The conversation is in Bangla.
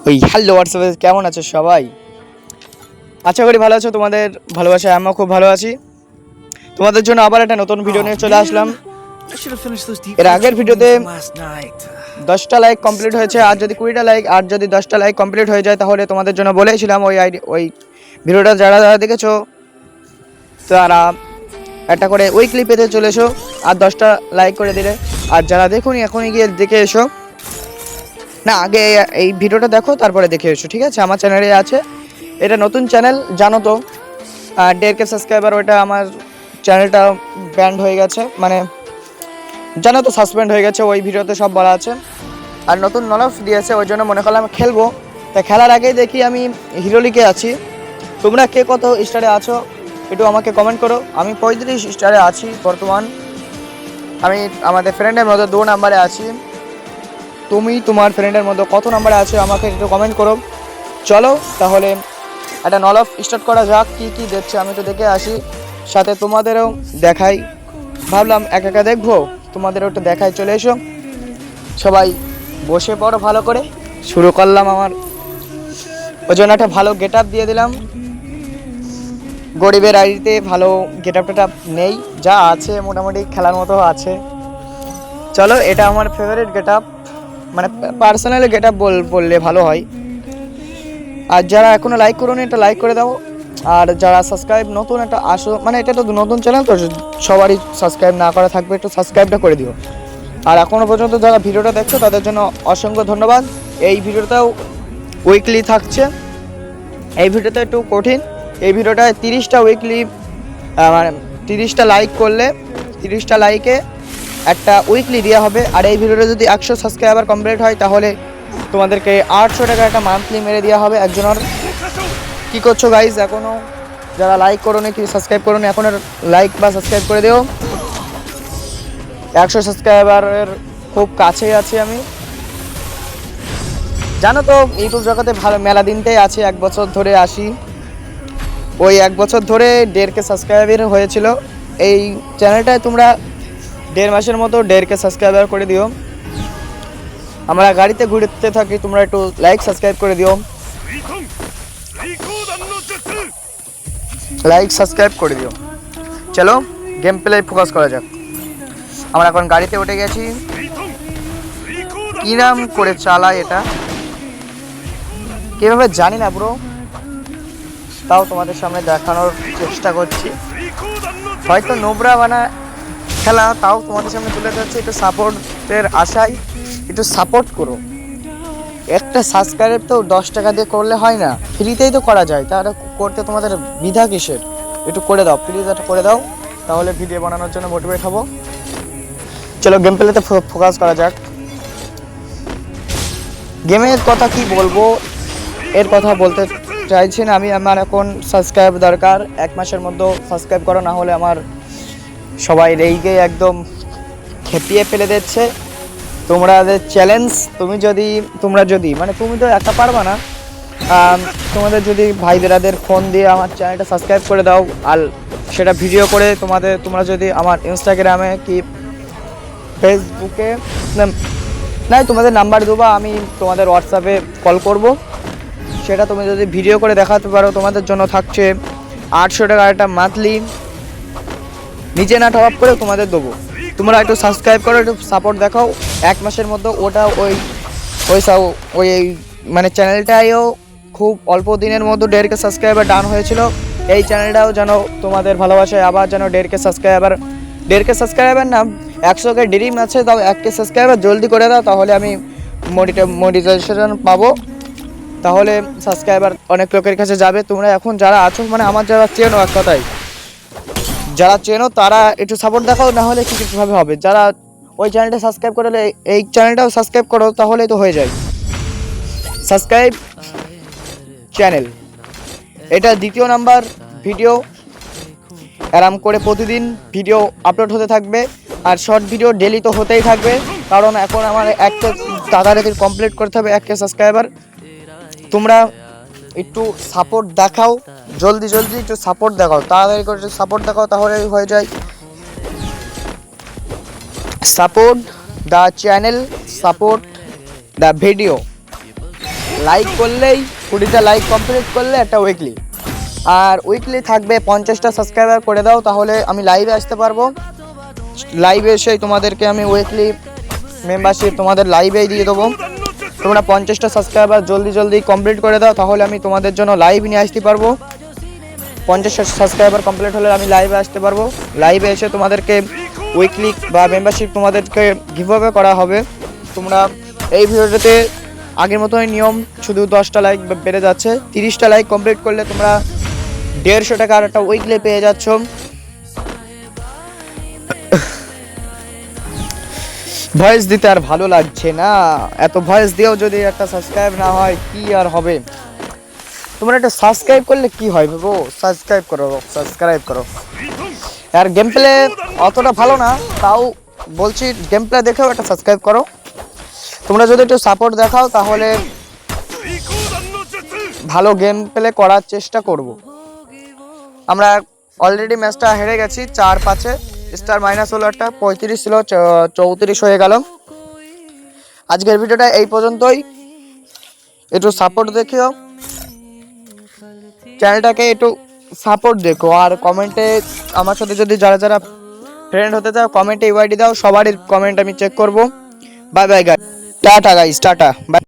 ওই হ্যালো হোয়াটসঅ্যাপে কেমন আছো সবাই? আশা করি ভালো আছো। তোমাদের ভালোবাসায় আমিও খুব ভালো আছি। তোমাদের জন্য আবার একটা নতুন ভিডিও নিয়ে চলে আসলাম। এর আগের ভিডিওতে 10টা লাইক কমপ্লিট হয়েছে, আর যদি 20টা লাইক আর যদি 10টা লাইক কমপ্লিট হয়ে যায় তাহলে তোমাদের জন্য বলেছিলাম ওই ভিডিওটা যারা যারা দেখেছো তারা একটা করে উইকলি পেতে চলে এসো আর 10টা লাইক করে দিলে। আর যারা দেখোনি এখনই গিয়ে দেখে এসো, না আগে এই ভিডিওটা দেখো তারপরে দেখে এসো, ঠিক আছে? আমার চ্যানেলে আছে, এটা নতুন চ্যানেল জানো তো। আর 1.5K সাবস্ক্রাইবার, ওইটা আমার চ্যানেলটা ব্যান্ড হয়ে গেছে, মানে জানো তো সাসপেন্ড হয়ে গেছে, ওই ভিডিওতে সব বলা আছে। আর নতুন নলফ দিয়েছে, ওই জন্য মনে করলাম খেলবো। তাই খেলার আগেই দেখি আমি হিরো লিগে আছি। তোমরা কে কত স্টারে আছো একটু আমাকে কমেন্ট করো। আমি 35 স্টারে আছি বর্তমান। আমি আমাদের ফ্রেন্ডের মধ্যে 2 নাম্বারে আছি। তুমি তোমার ফ্রেন্ডের মধ্যে কত নাম্বারে আছো আমাকে একটু কমেন্ট করো। চলো তাহলে একটা নলফ স্টার্ট করা যাক। কি কি দেখছে আমি তো দেখে আসি, সাথে তোমাদেরও দেখাই। ভাবলাম একা একা দেখবো, তোমাদেরও একটু দেখাই। চলে এসো সবাই, বসে পড়ো ভালো করে। শুরু করলাম আমার, ওই জন্য একটা ভালো গেট আপ দিয়ে দিলাম। গরিবের আইডিতে ভালো গেট আপ টেট নেই, যা আছে মোটামুটি খেলার মতো আছে। চলো, এটা আমার ফেভারিট গেট আপ, মানে পার্সোনালি গেট আপ বললে ভালো হয়। আর যারা এখনও লাইক করোনি এটা লাইক করে দাও। আর যারা সাবস্ক্রাইব নতুন একটা আসো, মানে এটা তো নতুন চ্যানেল তো সবারই সাবস্ক্রাইব না করা থাকবে, একটু সাবস্ক্রাইবটা করে দিও। আর এখনও পর্যন্ত যারা ভিডিওটা দেখছো তাদের জন্য অসংখ্য ধন্যবাদ। এই ভিডিওটাও উইকলি থাকছে। এই ভিডিওটা একটু কঠিন। এই ভিডিওটায় 30টা উইকলি, মানে 30টা লাইক করলে 30টা লাইকে একটা উইকলি দেওয়া হবে। আর এই ভিডিওটা যদি 100 সাবস্ক্রাইবার কমপ্লিট হয় তাহলে তোমাদেরকে 800 টাকা একটা মান্থলি মেরে দেওয়া হবে একজনের। কী করছো গাইজ? এখনও যারা লাইক করো নি, কি সাবস্ক্রাইব করো নি, এখন লাইক বা সাবস্ক্রাইব করে দিও। 100 সাবস্ক্রাইবারের খুব কাছেই আছি আমি। জানো তো ইউটিউব জগতে ভালো মেলা দিনটাই আছে, 1 বছর ধরে আসি। ওই 1 বছর ধরে 1.5K সাবস্ক্রাইবার হয়েছিল। এই চ্যানেলটায় তোমরা 1.5 মাসের মতো 1.5K সাবস্ক্রাইবার করে দিও। আমরা গাড়িতে ঘুরতে থাকি, তোমরা একটু লাইক সাবস্ক্রাইব করে দিও, লাইক সাবস্ক্রাইব করে দিও। চলো গেম প্লে ফোকাস করা যাক। আমরা এখন গাড়িতে উঠে গেছি। কী নাম করে চালায় এটা কীভাবে জানি না ব্রো, তাও তোমাদের সামনে দেখানোর চেষ্টা করছি। হয়তো নোবরা বানা খেলা, তাও তোমাদের সামনে তুলে ধরছি একটু সাপোর্টের আশায়। একটু সাপোর্ট করো। একটা সাবস্ক্রাইব তো 10 টাকা দিয়ে করলে হয় না, ফ্রিতেই তো করা যায়। তাহলে করতে তোমাদের বিধা কিসের? একটু করে দাও প্লিজ, এটা করে দাও, তাহলে ভিডিও বানানোর জন্য মোটিভেট হবো। চলো গেম প্লেতে ফোকাস করা যাক। গেমের কথা কি বলবো, এর কথা বলতে চাইছি না আমি। আমার এখন সাবস্ক্রাইব দরকার, 1 মাসের মধ্যে সাবস্ক্রাইব করো, না হলে আমার সবাই রেগে একদম খেপিয়ে ফেলে দিচ্ছে। তোমাদের চ্যালেঞ্জ, তোমরা যদি মানে তুমি তো একা পারবা না, তোমাদের যদি ভাই বেরাদের ফোন দিয়ে আমার চ্যানেলটা সাবস্ক্রাইব করে দাও, আর সেটা ভিডিও করে তোমরা যদি আমার ইনস্টাগ্রামে কি ফেসবুকে নাই তোমাদের নাম্বার দেবো, আমি তোমাদের হোয়াটসঅ্যাপে কল করব। সেটা তুমি যদি ভিডিও করে দেখাতে পারো, তোমাদের জন্য থাকছে 800 টাকা একটা মান্থলি, নিচে না টপ আপ করে তোমাদের দেবো। তোমরা একটু সাবস্ক্রাইব করো, একটু সাপোর্ট দেখাও 1 মাসের মধ্যে। ওটা ওই মানে চ্যানেলটাও খুব অল্প দিনের মধ্যে 1.5K সাবস্ক্রাইবার ডান হয়েছিল। এই চ্যানেলটাও যেন তোমাদের ভালোবাসায় আবার যেন 1.5K সাবস্ক্রাইবার না 100K ড্রিম আছে, তাও 1K সাবস্ক্রাইবার জলদি করে দাও, তাহলে আমি মনিটাইজেশন পাবো। তাহলে সাবস্ক্রাইবার অনেক লোকের কাছে যাবে। তোমরা এখন যারা আছো, মানে আমার যারা চেনো, এক কথায় যারা চেনো তারা একটু সাপোর্ট দেখাও, না হলে কীভাবে হবে? যারা ওই চ্যানেলটা সাবস্ক্রাইব করলে এই চ্যানেলটাও সাবস্ক্রাইব করো, তাহলেই তো হয়ে যায়। সাবস্ক্রাইব চ্যানেল, এটা 2য় নাম্বার ভিডিও। আরাম করে প্রতিদিন ভিডিও আপলোড হতে থাকবে, আর শর্ট ভিডিও ডেলি তো হতেই থাকবে, কারণ এখন আমার 1K তাড়াতাড়ি কমপ্লিট করতে হবে 1K সাবস্ক্রাইবার। তোমরা একটু সাপোর্ট দেখাও, জলদি একটু সাপোর্ট দেখাও, তাড়াতাড়ি করে একটু সাপোর্ট দেখাও, তাহলে হয়ে যায়। Support the channel, support the video, like করলেই 20টা লাইক কমপ্লিট করলে একটা উইকলি, আর উইকলি থাকবে 50টা সাবস্ক্রাইবার করে দাও, তাহলে আমি লাইভে আসতে পারবো। লাইভে এসে তোমাদেরকে আমি উইকলি মেম্বারশিপ তোমাদের লাইভেই দিয়ে দেবো। তোমরা 50টা সাবস্ক্রাইবার জলদি কমপ্লিট করে দাও, তাহলে আমি তোমাদের জন্য লাইভ নিয়ে আসতে পারবো। 50টা সাবস্ক্রাইবার কমপ্লিট হলে আমি লাইভে আসতে পারবো। লাইভে এসে তোমাদেরকে উইকলি বা মেম্বারশিপ তোমাদেরকে গিভঅ্যাওয়ে করা হবে। তোমরা এই ভিডিওটাতে আগের মতোই নিয়ম, শুধু 10টা লাইক বেড়ে যাচ্ছে। 30টা লাইক কমপ্লিট করলে তোমরা 150 টাকার একটা উইকলি পেয়ে যাচ্ছ। ভয়েস দিতে আর ভালো লাগছে না, এত ভয়েস দিয়েও যদি একটা সাবস্ক্রাইব না হয় কি আর হবে। তোমরা একটা সাবস্ক্রাইব করলে কি হয় ভাবো, সাবস্ক্রাইব করো। আর গেম প্লে অতটা ভালো না, তাও বলছি গেম প্লে দেখেও একটা সাবস্ক্রাইব করো। তোমরা যদি একটু সাপোর্ট দেখাও তাহলে ভালো গেম প্লে করার চেষ্টা করব। আমরা অলরেডি ম্যাচটা হেরে গেছি 4-5-এ, স্টার মাইনাস হলো একটা, 35 ছিল 34 হয়ে গেল। আজকের ভিডিওটা এই পর্যন্তই। একটু সাপোর্ট দেখিও, চ্যানেলটাকে একটু সাপোর্ট দেখো। আর কমেন্টে আমার সাথে যদি যারা ফ্রেন্ড হতে চাও কমেন্টে ইউআইডি দাও, সবারই কমেন্ট আমি চেক করব। Bye bye guys, tata guys, tata.